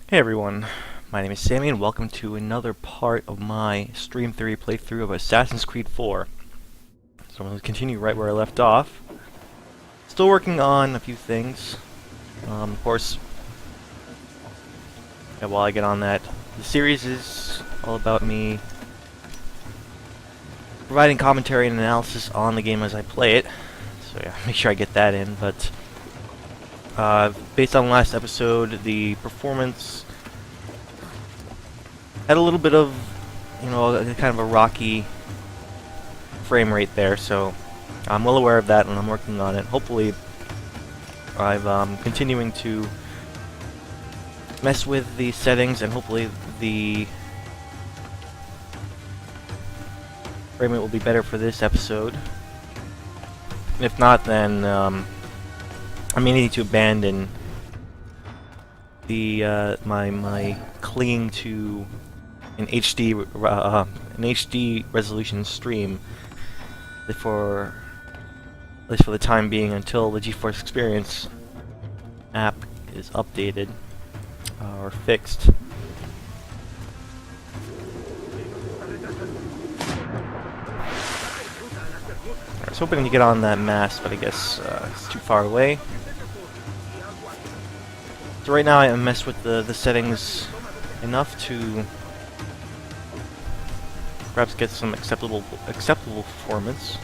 Hey everyone, my name is Sammy and welcome to another part of my Stream Theory playthrough of Assassin's Creed 4. So I'm going to continue right where I left off. Still working on a few things. Of course, while I get on that, the series is all about me providing commentary and analysis on the game as I play it. So yeah, make sure I get that in, but based on last episode, the performance had a little bit of, kind of a rocky frame rate there, so I'm well aware of that and I'm working on it. Hopefully, I'm continuing to mess with the settings and hopefully the frame rate will be better for this episode. If not, then I may need to abandon the my clinging to an HD resolution stream for at least for the time being until the GeForce Experience app is updated or fixed. I was hoping to get on that mast, but I guess it's too far away. So right now I mess with the settings enough to perhaps get some acceptable performance.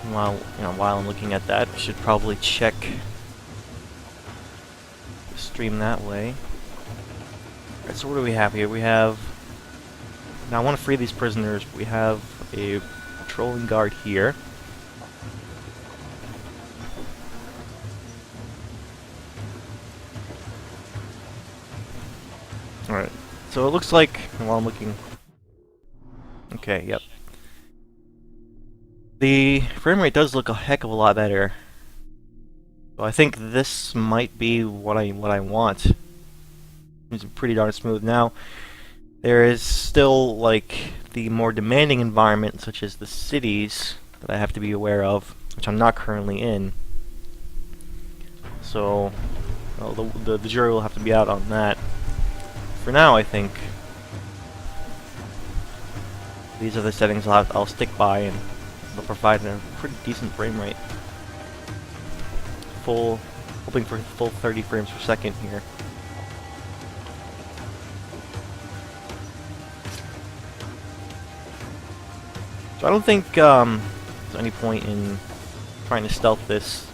And while I'm looking at that, I should probably check the stream that way. Alright, so what do we have here? We have, now I want to free these prisoners. We have a patrolling guard here. Alright, so it looks like, while I'm looking... Okay, yep. The frame rate does look a heck of a lot better. So I think this might be what I want. It's pretty darn smooth. Now, there is still, like, the more demanding environment, such as the cities, that I have to be aware of, which I'm not currently in. So, well, the jury will have to be out on that. For now, I think these are the settings I'll stick by, and they'll provide a pretty decent frame rate. Hoping for full 30 frames per second here. So I don't think there's any point in trying to stealth this.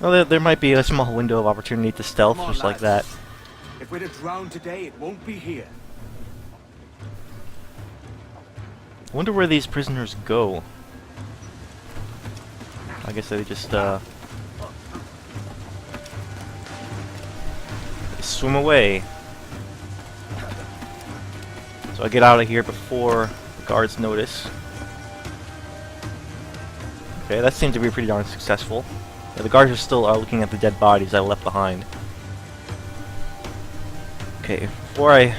Well, there might be a small window of opportunity to stealth, just like that. If we're to drown today, it won't be here. I wonder where these prisoners go. I guess they just they swim away. So I get out of here before the guards notice. Okay, that seemed to be pretty darn successful. Yeah, the guards are still looking at the dead bodies I left behind. Okay, before I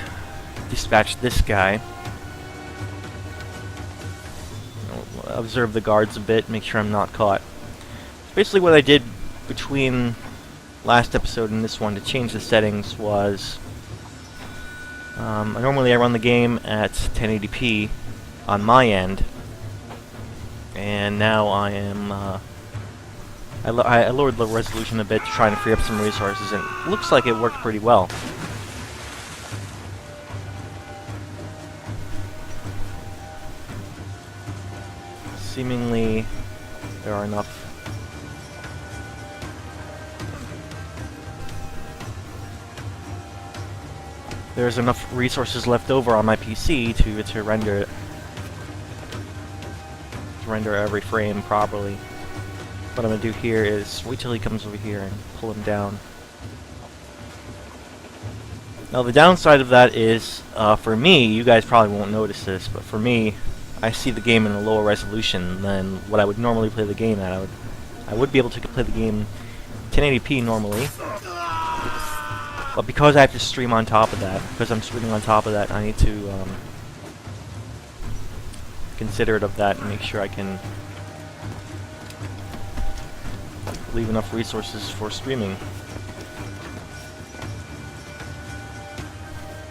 dispatch this guy, I'll observe the guards a bit, make sure I'm not caught. Basically what I did between last episode and this one to change the settings was normally I run the game at 1080p on my end, and now I am I lowered the resolution a bit to try and free up some resources, and it looks like it worked pretty well. Seemingly there are enough. There's enough resources left over on my PC to render every frame properly. What I'm gonna do here is wait till he comes over here and pull him down. Now the downside of that is, for me, you guys probably won't notice this, but for me, I see the game in a lower resolution than what I would normally play the game at. I would be able to play the game 1080p normally, But because I have to stream on top of that, because I'm streaming on top of that, I need to considerate of that and make sure I can leave enough resources for streaming.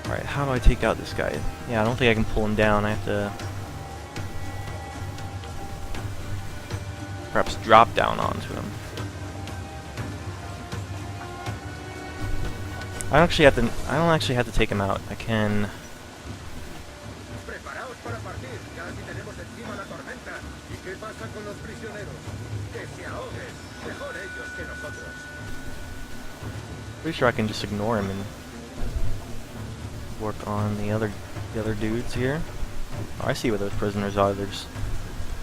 Alright, how do I take out this guy? Yeah, I don't think I can pull him down. I have to perhaps drop down onto him. I don't actually have to take him out. I can. Preparaos para partir, casi tenemos encima la tormenta. ¿Y qué pasa con los prisioneros? Que se ahoguen, mejor ellos que nosotros. Pretty sure I can just ignore him and work on the other dudes here. Oh, I see where those prisoners are. They're just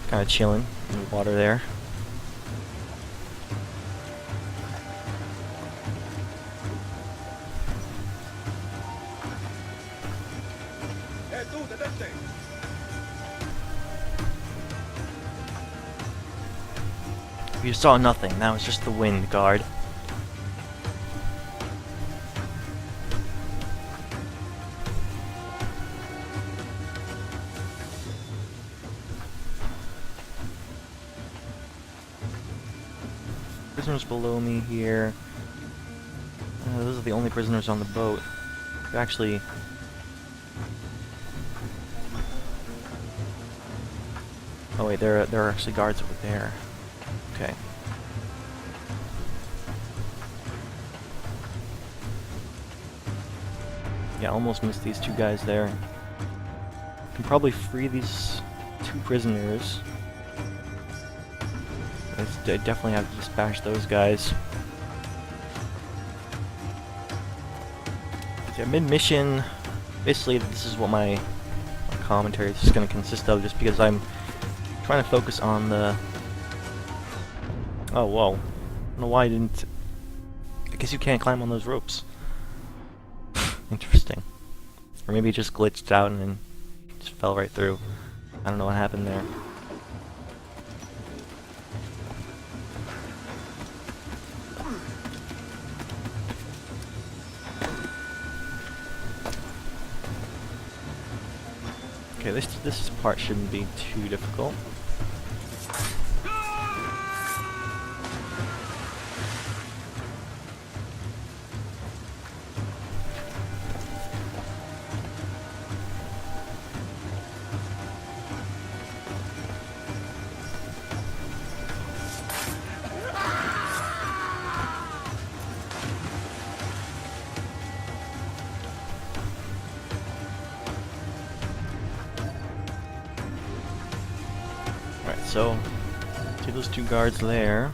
kind of chilling in the water there. Tú, detente. You saw nothing. That was just the wind, guard. Prisoners below me here. Those are the only prisoners on the boat. Actually, oh wait, there are actually guards over there. Okay. Yeah, almost missed these two guys there. Can probably free these two prisoners. I definitely have to dispatch those guys. Yeah, mid-mission, basically this is what my commentary is going to consist of, just because I'm trying to focus on the... Oh, whoa. I don't know why I didn't... I guess you can't climb on those ropes. Interesting. Or maybe it just glitched out and then just fell right through. I don't know what happened there. Okay, this part shouldn't be too difficult. Alright, so, see those two guards there.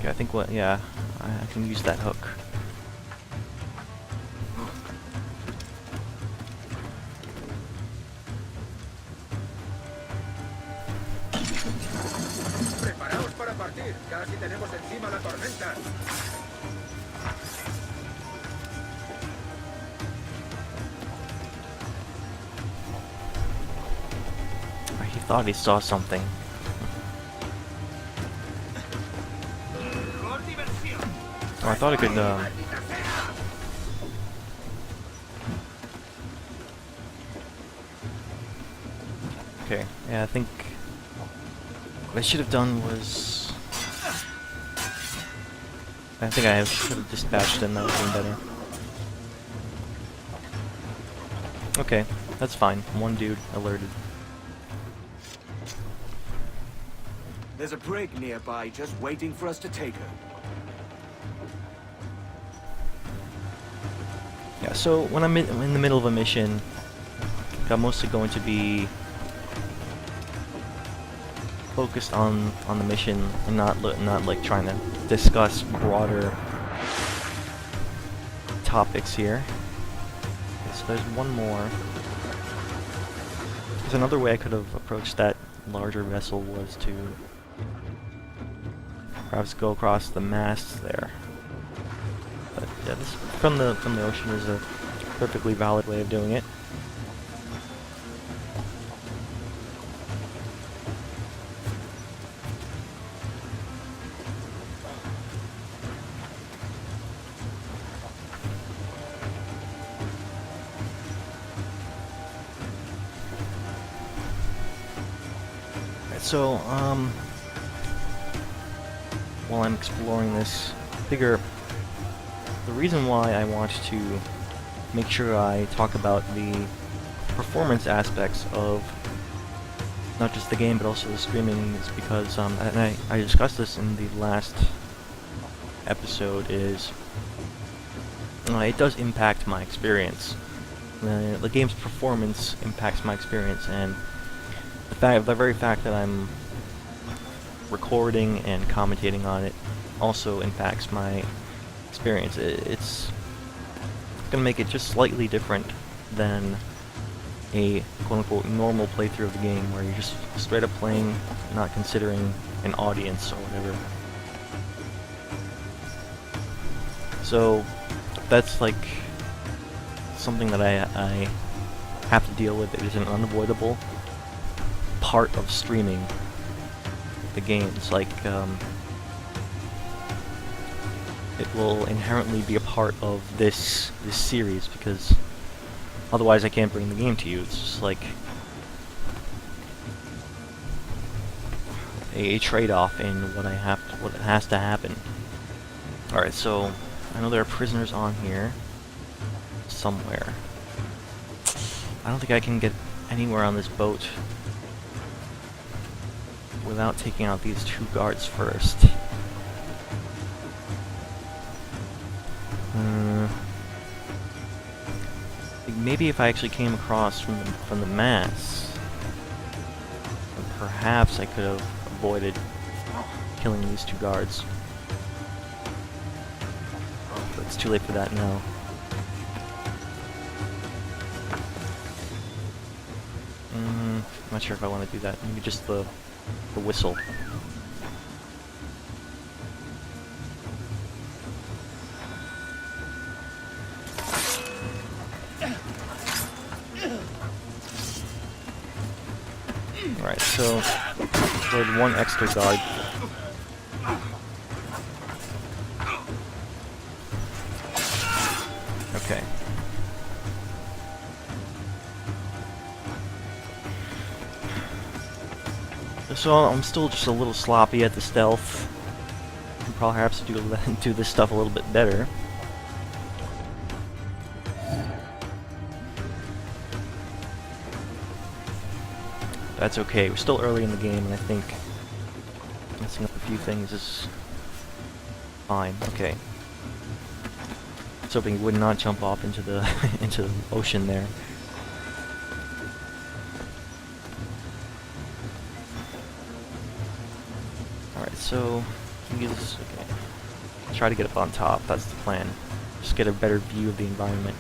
Okay, I think yeah, I can use that hook. Preparaos para partir, casi tenemos encima la tormenta. He thought he saw something. Oh, I thought I could, Okay, yeah, I think what I should have done was... I think I should have dispatched him, that would have been better. Okay, that's fine. One dude alerted. There's a brig nearby just waiting for us to take her. Yeah, so when I'm in the middle of a mission, I'm mostly going to be focused on the mission and not like trying to discuss broader topics here. Okay, so there's one more. There's another way I could have approached that larger vessel, was to perhaps go across the masts there. But Yeah, this from the ocean is a perfectly valid way of doing it. So, while I'm exploring this, I figure the reason why I want to make sure I talk about the performance aspects of not just the game but also the streaming is because, and I discussed this in the last episode, is it does impact my experience. The game's performance impacts my experience, and the very fact that I'm recording and commentating on it also impacts my experience. It's gonna make it just slightly different than a quote-unquote normal playthrough of the game where you're just straight up playing, not considering an audience or whatever. So that's like something that I have to deal with. It is an unavoidable part of streaming the games. Like, it will inherently be a part of this series because otherwise I can't bring the game to you. It's just like a trade-off in what has to happen. All right, so I know there are prisoners on here somewhere. I don't think I can get anywhere on this boat without taking out these two guards first. Maybe if I actually came across from the mass, then perhaps I could have avoided killing these two guards. But it's too late for that now. I'm not sure if I want to do that. Maybe just the whistle. Alright, so deployed one extra guard. Okay. So I'm still just a little sloppy at the stealth. I'll probably have to do this stuff a little bit better. That's okay. We're still early in the game, and I think messing up a few things is fine. Okay. I was hoping he would not jump off into the into the ocean there. Alright, so use okay. Try to get up on top, that's the plan. Just get a better view of the environment.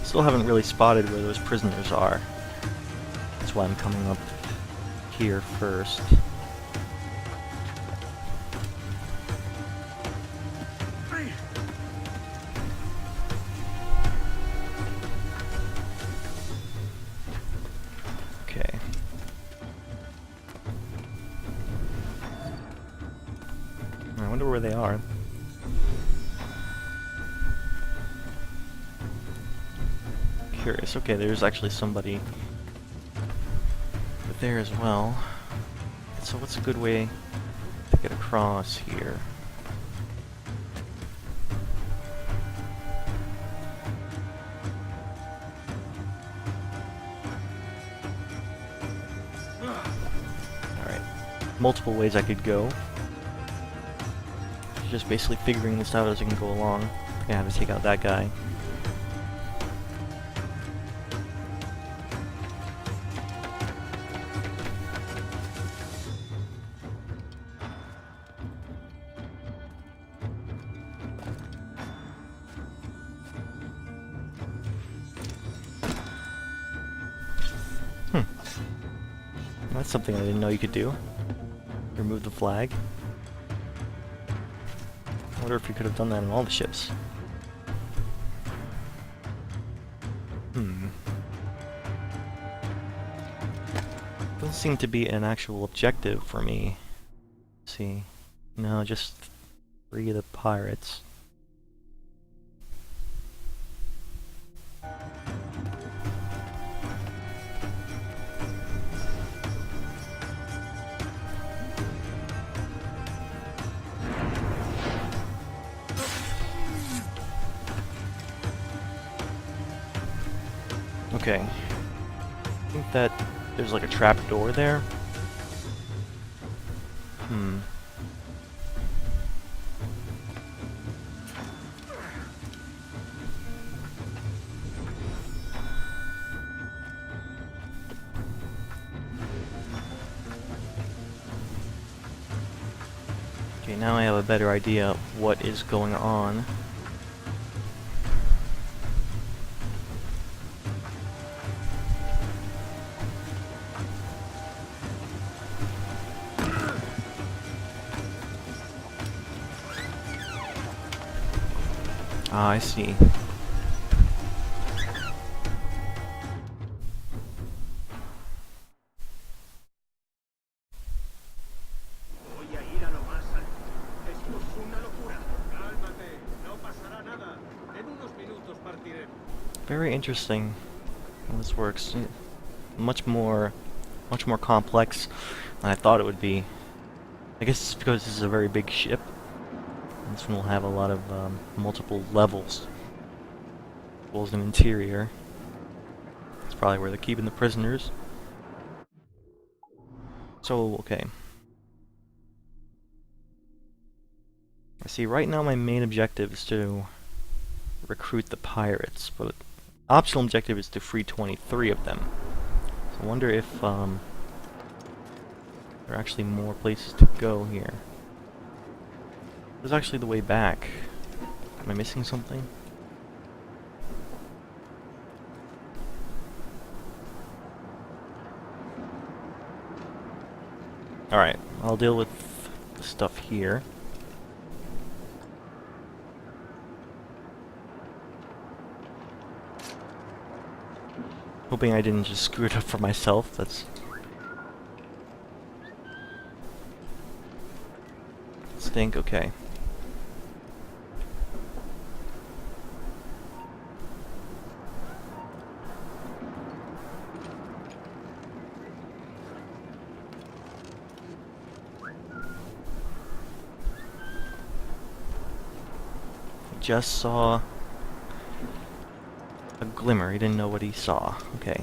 Still haven't really spotted where those prisoners are. That's why I'm coming up here first. Okay. I wonder where they are. Curious. Okay, there's actually somebody there as well. So what's a good way to get across here? Alright. Multiple ways I could go. Just basically figuring this out as I can go along. I have to take out that guy. that's something I didn't know you could do. Remove the flag. I wonder if you could have done that on all the ships. Doesn't seem to be an actual objective for me. Let's see. No, just free the pirates. Okay. I think that there's like a trap door there. Okay, now I have a better idea of what is going on. Ah, I see. Voy a ir a lo más alto. Esto es una locura. Cálmate, no pasará nada. En unos minutos partiremos. Very interesting how this works. Much more complex than I thought it would be. I guess it's because this is a very big ship. This one will have a lot of multiple levels, as well as an interior. That's probably where they're keeping the prisoners. So, okay. I see, right now my main objective is to recruit the pirates, but optional objective is to free 23 of them. So I wonder if there are actually more places to go here. This is actually the way back. Am I missing something? Alright, I'll deal with the stuff here. Hoping I didn't just screw it up for myself. That's stink. Okay. Just saw a glimmer. He didn't know what he saw. Okay.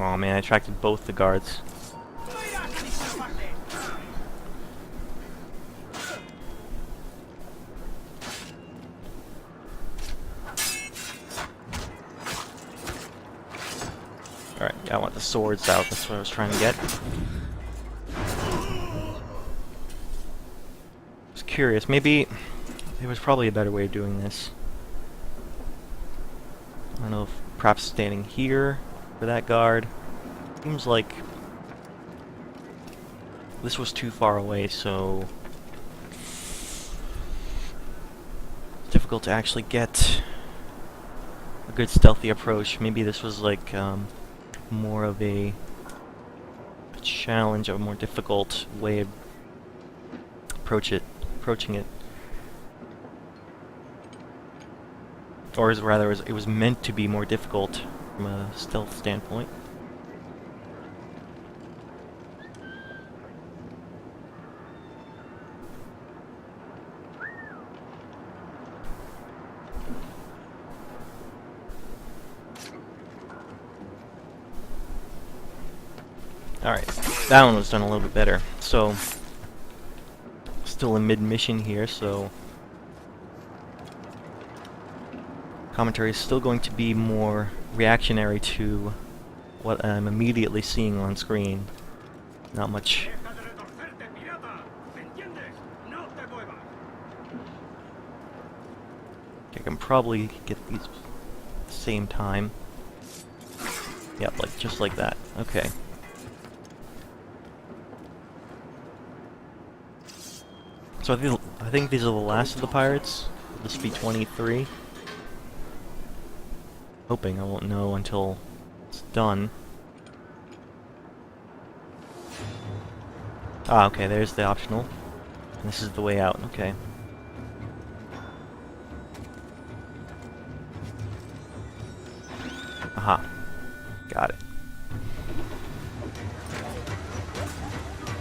Oh man, I attracted both the guards. Alright, yeah, I want the swords out. That's what I was trying to get. I was curious. Maybe there was probably a better way of doing this. I don't know if perhaps standing here for that guard. Seems like this was too far away, so it's difficult to actually get a good stealthy approach. Maybe this was like more of a challenge, a more difficult way of approaching it. Or rather, it was meant to be more difficult from a stealth standpoint. Alright, that one was done a little bit better. So, still in mid-mission here, so commentary is still going to be more reactionary to what I'm immediately seeing on screen. Not much. probably get these at the same time. Yep, like just like that. Okay. So I think these are the last of the pirates. This will be 23. Hoping I won't know until it's done. Ah, okay, there's the optional. And this is the way out, okay. Aha. Got it.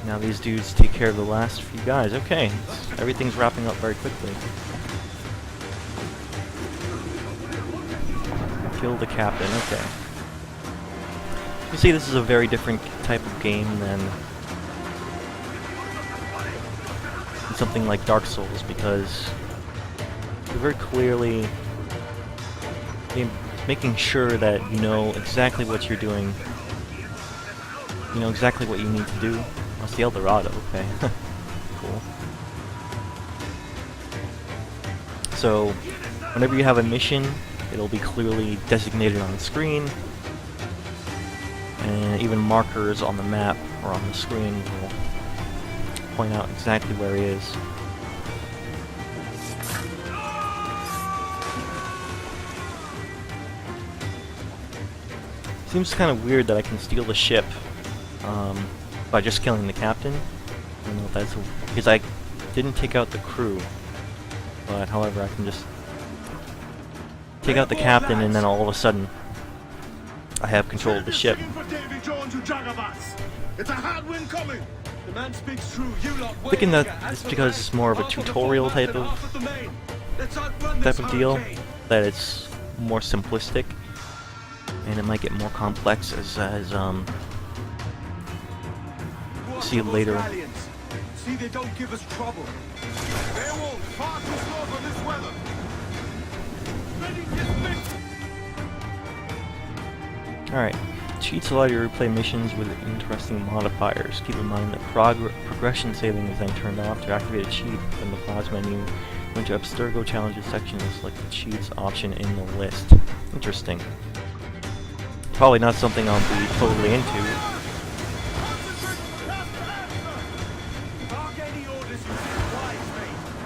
Now these dudes take care of the last few guys. Okay, everything's wrapping up very quickly. Kill the captain, okay. You see, this is a very different type of game than something like Dark Souls, because you're very clearly making sure that you know exactly what you're doing. You know exactly what you need to do. That's the El Dorado, okay. Cool. So, whenever you have a mission, it'll be clearly designated on the screen, and even markers on the map or on the screen will point out exactly where he is. Seems kind of weird that I can steal the ship by just killing the captain. I don't know if that's because I didn't take out the crew, but however I can just take out the captain and then all of a sudden I have control of the ship. It's a hard wind coming. The man speaks true. You lot Thinking that it's because it's more of a tutorial type of deal, that it's more simplistic, and it might get more complex as see later. See, they don't give us trouble. They won't. Far too slow for this weather. Alright. Cheats allow you to replay missions with interesting modifiers. Keep in mind that progression saving is then turned off. To activate a cheat from the pause menu, go into Abstergo Challenges section and select the cheats option in the list. Interesting. Probably not something I'll be totally into.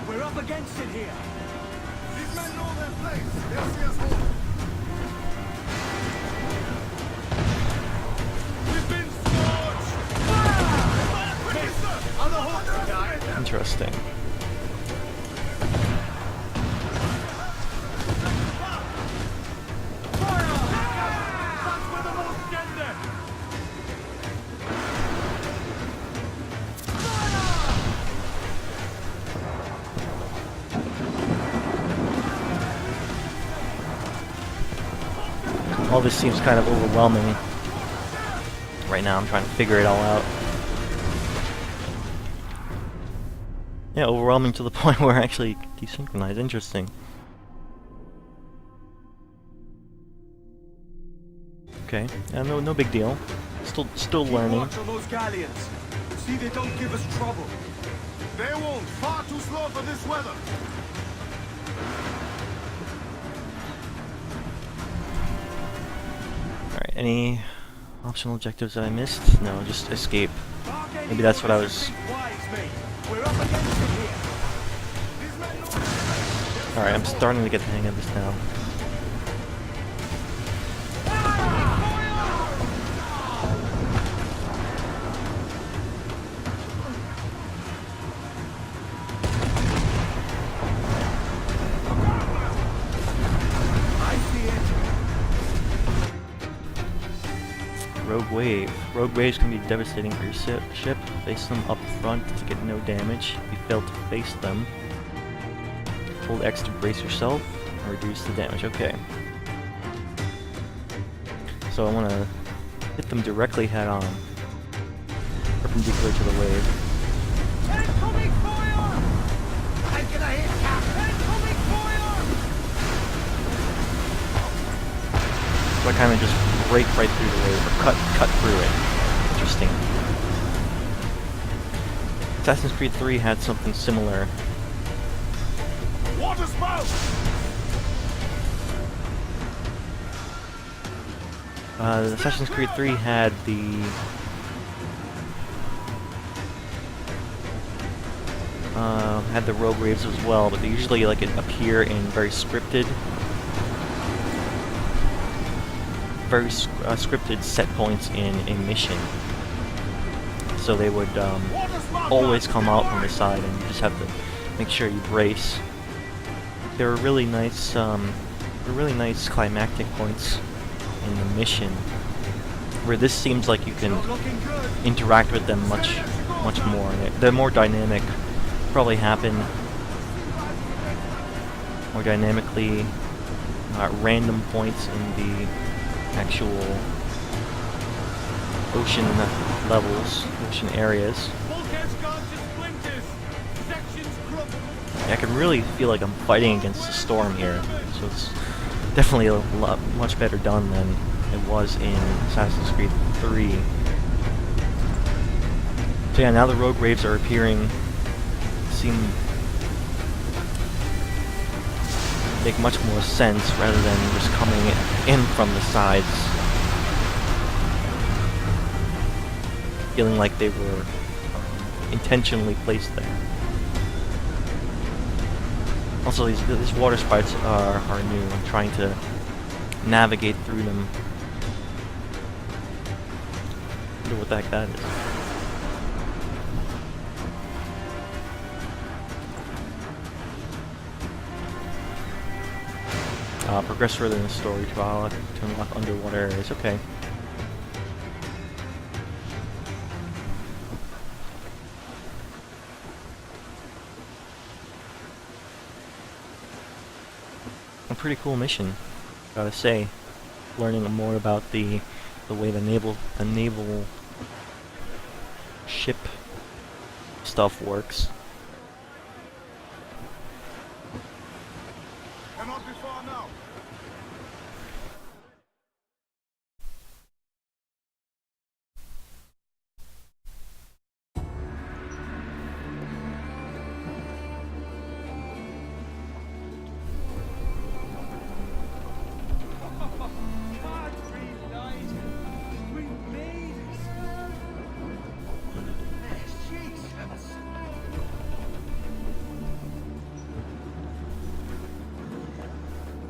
We're up against it here. These men know their place. They'll see us home. We've been scorched. On the hook, guy. Interesting. That's where the most get them. All this seems kind of overwhelming. Right now I'm trying to figure it all out. Yeah, overwhelming to the point where I actually desynchronized. Interesting. Okay, yeah, no big deal. Still learning. Watch on those galleons. See, they don't give us trouble. They won't. Far too slow for this weather. Alright, any optional objectives that I missed? No, just escape. Maybe that's what I was... Alright, I'm starting to get the hang of this now. Rogue Wave. Rogue Waves can be devastating for your ship. Face them up front to get no damage. If you fail to face them, hold X to brace yourself and reduce the damage. Okay. So I want to hit them directly head on, perpendicular to the wave. Incoming fire! I'm gonna hit Captain! Incoming fire! So I kind of just break right through the wave, or cut through it. Interesting. Assassin's Creed 3 had something similar. Water spout! Assassin's Creed 3 had the rogue waves as well, but they usually like appear in very scripted, scripted set points in a mission. So they would always come out from the side, and you just have to make sure you brace. There were really nice climactic points in the mission, where this seems like you can interact with them much more. They're more dynamic, probably happen more dynamically at random points in the actual ocean levels, ocean areas. I can really feel like I'm fighting against a storm here, so it's definitely a lot much better done than it was in Assassin's Creed 3. So yeah, now the rogue waves are appearing, seem make much more sense rather than just coming in from the sides, feeling like they were intentionally placed there. Also, these water sprites are new. I'm trying to navigate through them. Wonder what the heck that is. Progress further in the story to unlock underwater areas. Okay. A pretty cool mission, gotta say. Learning more about the way the naval ship stuff works. Cannot be far now.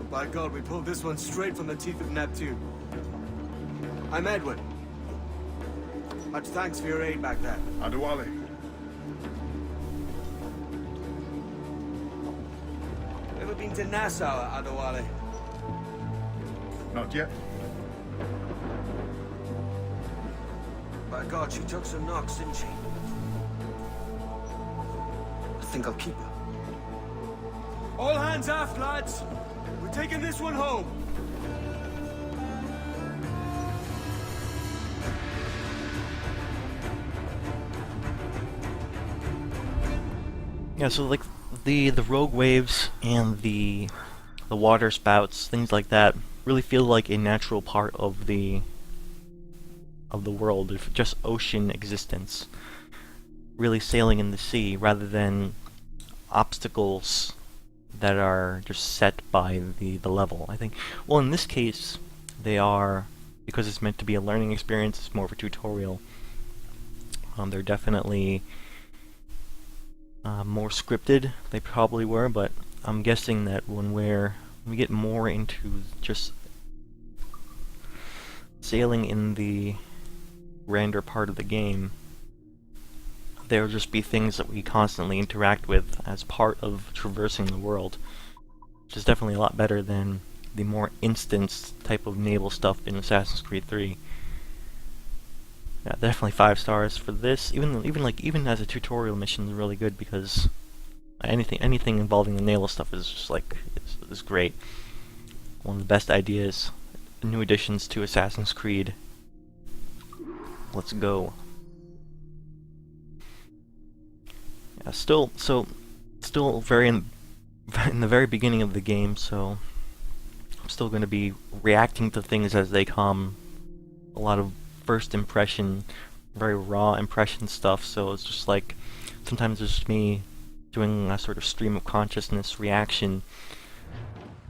By God, we pulled this one straight from the teeth of Neptune. I'm Edward. Much thanks for your aid back there. Adewale. Ever been to Nassau, Adewale? Not yet. By God, she took some knocks, didn't she? I think I'll keep her. All hands aft, lads! We're taking this one home! Yeah, so like the rogue waves and the water spouts, things like that, really feel like a natural part of the world, of just ocean existence. Really sailing in the sea rather than obstacles that are just set by the level. I think, well, in this case, they are, because it's meant to be a learning experience, it's more of a tutorial. They're definitely more scripted. They probably were, but I'm guessing that when we get more into just sailing in the grander part of the game, there'll just be things that we constantly interact with as part of traversing the world, which is definitely a lot better than the more instanced type of naval stuff in Assassin's Creed 3. Yeah, definitely 5 stars for this. Even as a tutorial mission is really good, because anything involving the naval stuff is just like is great. One of the best ideas, new additions to Assassin's Creed. Let's go. Yeah, still very in the very beginning of the game, so I'm still going to be reacting to things as they come. A lot of first impression, very raw impression stuff, so it's just like sometimes it's just me doing a sort of stream of consciousness reaction.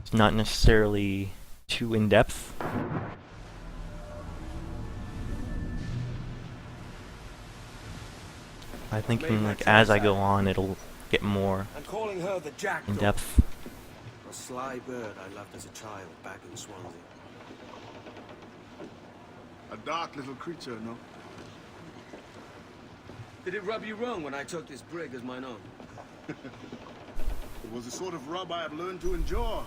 It's not necessarily too in-depth. I think Made my like as I choice, go on, it'll get more And calling her the Jackdaw. in depth. A sly bird I loved as a child back in Swansea. A dark little creature, no? Did it rub you wrong when I took this brig as mine own? It was the sort of rub I have learned to endure,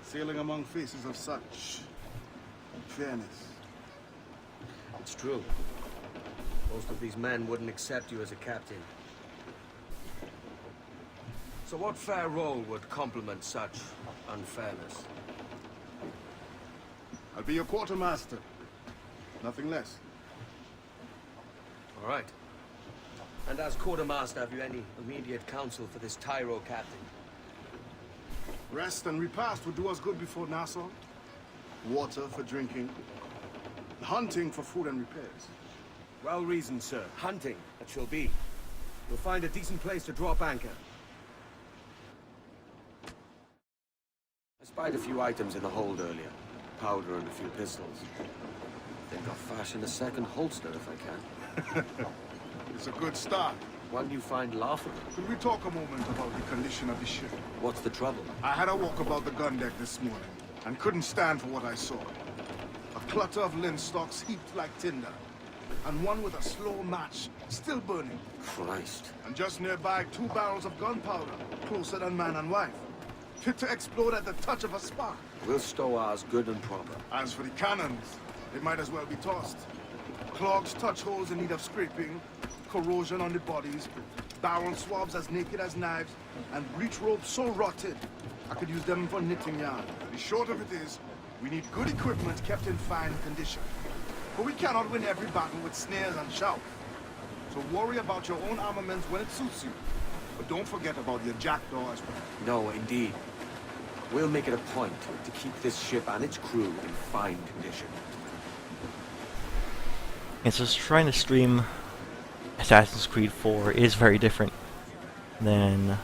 sailing among faces of such fairness. It's true. Most of these men wouldn't accept you as a captain. So what fair role would complement such unfairness? I'll be your quartermaster. Nothing less. All right. And as quartermaster, have you any immediate counsel for this Tyro captain? Rest and repast would do us good before Nassau. Water for drinking. Hunting for food and repairs. Well reasoned, sir. Hunting, that shall be. We'll find a decent place to drop anchor. I spied a few items in the hold earlier. Powder and a few pistols. Think I'll fashion a second holster if I can. It's a good start. One you find laughable. Could we talk a moment about the condition of the ship? What's the trouble? I had a walk about the gun deck this morning, and couldn't stand for what I saw. A clutter of linstocks heaped like tinder, and one with a slow match, still burning. Christ. And just nearby, 2 barrels of gunpowder, closer than man and wife. Fit to explode at the touch of a spark. We'll stow ours good and proper. As for the cannons, they might as well be tossed. Clogged touch holes in need of scraping, corrosion on the bodies, barrel swabs as naked as knives, and breech ropes so rotted, I could use them for knitting yarn. The short of it is, we need good equipment kept in fine condition. But we cannot win every battle with snares and shout. So worry about your own armaments when it suits you. But don't forget about your jackdaw as well. No, indeed. We'll make it a point to keep this ship and its crew in fine condition. And so trying to stream Assassin's Creed 4 is very different than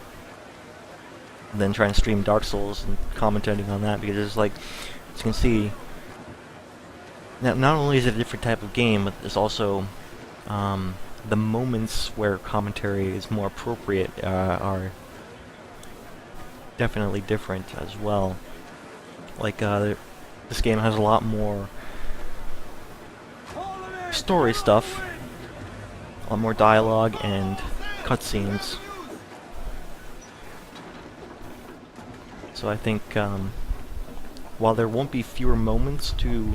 trying to stream Dark Souls and commentating on that, because it's like, as you can see, not only is it a different type of game, but there's also the moments where commentary is more appropriate are definitely different as well. Like this game has a lot more story stuff, a lot more dialogue and cutscenes. So I think while there won't be fewer moments to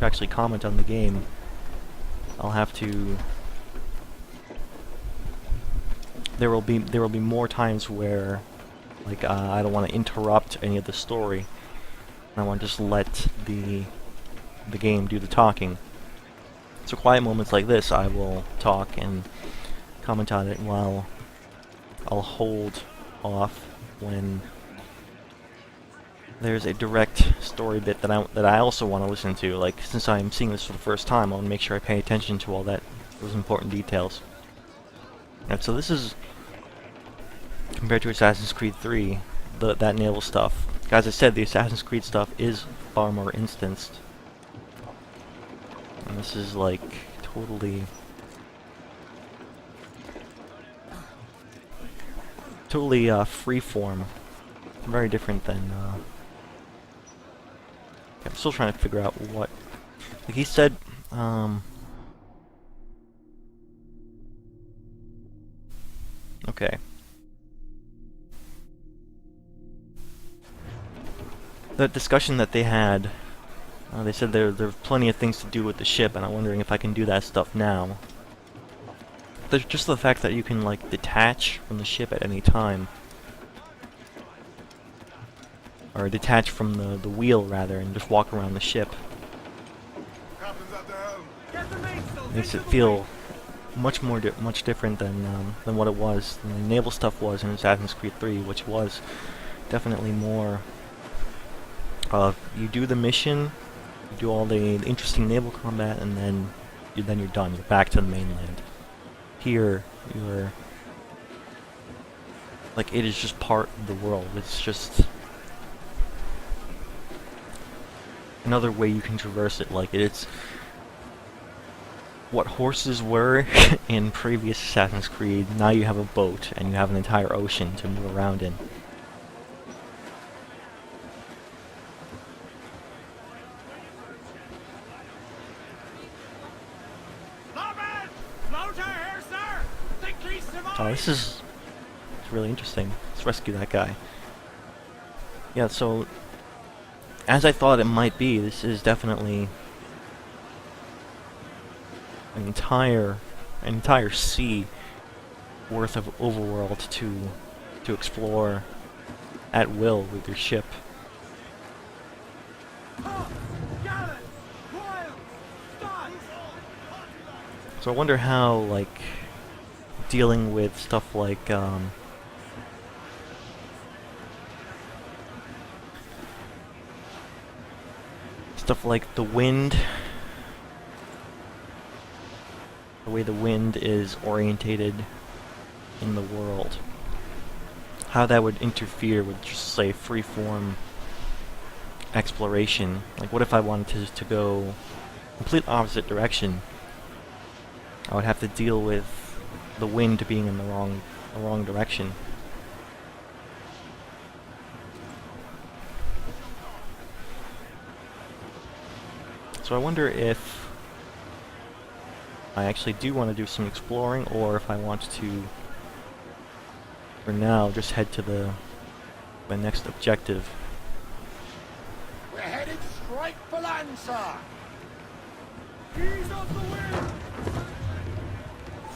actually comment on the game, I'll have to. There will be more times where, like, I don't want to interrupt any of the story. I want to just let the game do the talking. So quiet moments like this, I will talk and comment on it, while I'll hold off when there's a direct story bit that I also want to listen to. Like, since I'm seeing this for the first time, I want to make sure I pay attention to all those important details. And so this is, compared to Assassin's Creed 3, that naval stuff. As I said, the Assassin's Creed stuff is far more instanced. And this is like totally freeform. Very different than I'm still trying to figure out what, like he said, okay. The discussion that they had, they said there's plenty of things to do with the ship, and I'm wondering if I can do that stuff now. There's just the fact that you can, like, detach from the ship at any time. Or detach from the wheel, rather, and just walk around the ship. Captain's at the helm. Makes it feel much different than what it was, than the naval stuff was in Assassin's Creed 3, which was definitely more. You do the mission, you do all the interesting naval combat, and then you're done. You're back to the mainland. Here, you're like, it is just part of the world. It's just another way you can traverse it. Like, it's what horses were in previous Assassin's Creed. Now you have a boat and you have an entire ocean to move around in. Oh, this is really interesting. Let's rescue that guy. Yeah, so as I thought it might be, this is definitely an entire sea worth of overworld to explore at will with your ship. So I wonder how, like, dealing with stuff like the wind, the way the wind is orientated in the world, how that would interfere with just, say, freeform exploration. Like, what if I wanted to go complete opposite direction? I would have to deal with the wind being in the wrong direction. So I wonder if I actually do want to do some exploring, or if I want to, for now, just head to my next objective. We're headed straight for land, sir. Ease off the wind.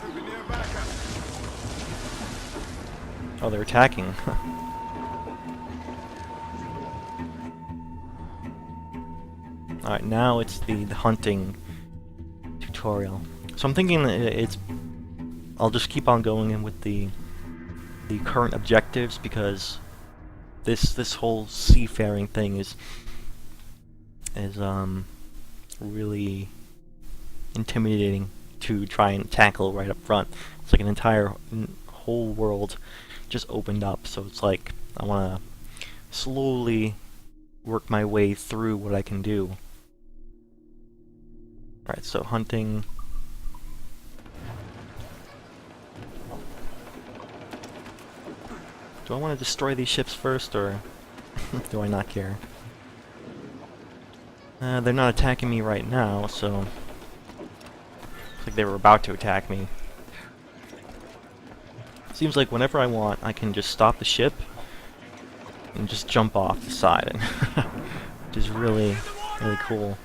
Souvenir backup. Oh, they're attacking. Alright, now it's the hunting tutorial. So I'm thinking that I'll just keep on going in with the current objectives, because this whole seafaring thing is really intimidating to try and tackle right up front. It's like an entire whole world just opened up, so it's like I want to slowly work my way through what I can do. Alright, so hunting. Do I want to destroy these ships first, or do I not care? They're not attacking me right now, so it's like they were about to attack me. Seems like whenever I want, I can just stop the ship and just jump off the side, which is really, really cool.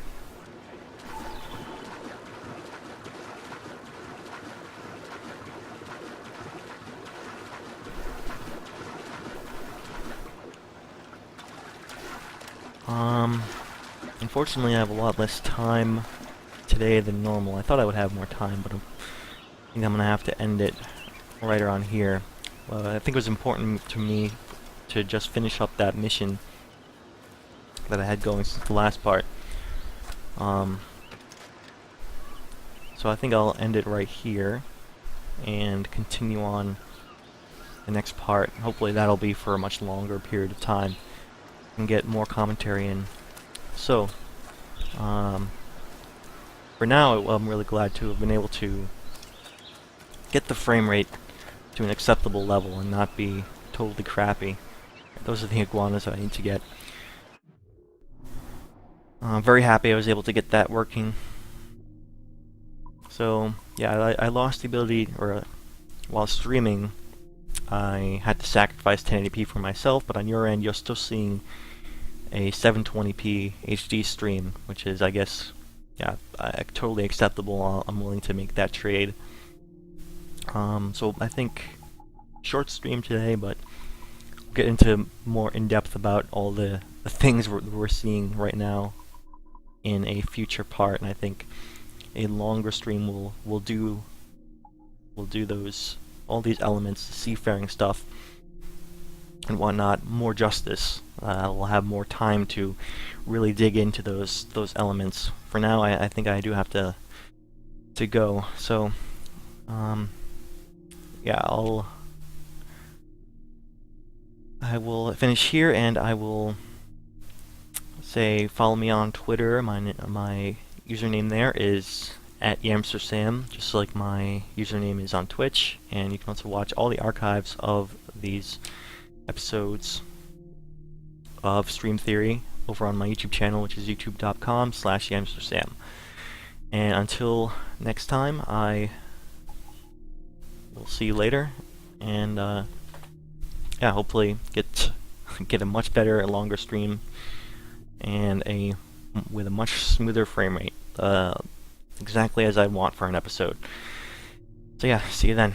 Unfortunately I have a lot less time today than normal. I thought I would have more time, but I think I'm gonna have to end it right around here. I think it was important to me to just finish up that mission that I had going since the last part. So I think I'll end it right here and continue on the next part. Hopefully that'll be for a much longer period of time and get more commentary in. So, for now, I'm really glad to have been able to get the frame rate to an acceptable level and not be totally crappy. Those are the iguanas I need to get. I'm very happy I was able to get that working. So, yeah, I lost the ability, or while streaming, I had to sacrifice 1080p for myself, but on your end, you're still seeing a 720p HD stream, which is, I guess, yeah, totally acceptable. I'm willing to make that trade. So I think short stream today, but we'll get into more in depth about all the things we're seeing right now in a future part, and I think a longer stream will do all these elements, the seafaring stuff and whatnot, more justice. We'll have more time to really dig into those elements. For now, I think I do have to go. So, yeah, I will finish here, and I will say follow me on Twitter. My username there is at YamsterSam, just like my username is on Twitch, and you can also watch all the archives of these episodes of Stream Theory over on my YouTube channel, which is youtube.com/YamsterSam. And until next time, I will see you later, and yeah, hopefully get a much better and longer stream, and with a much smoother frame rate, exactly as I want for an episode. So yeah, see you then.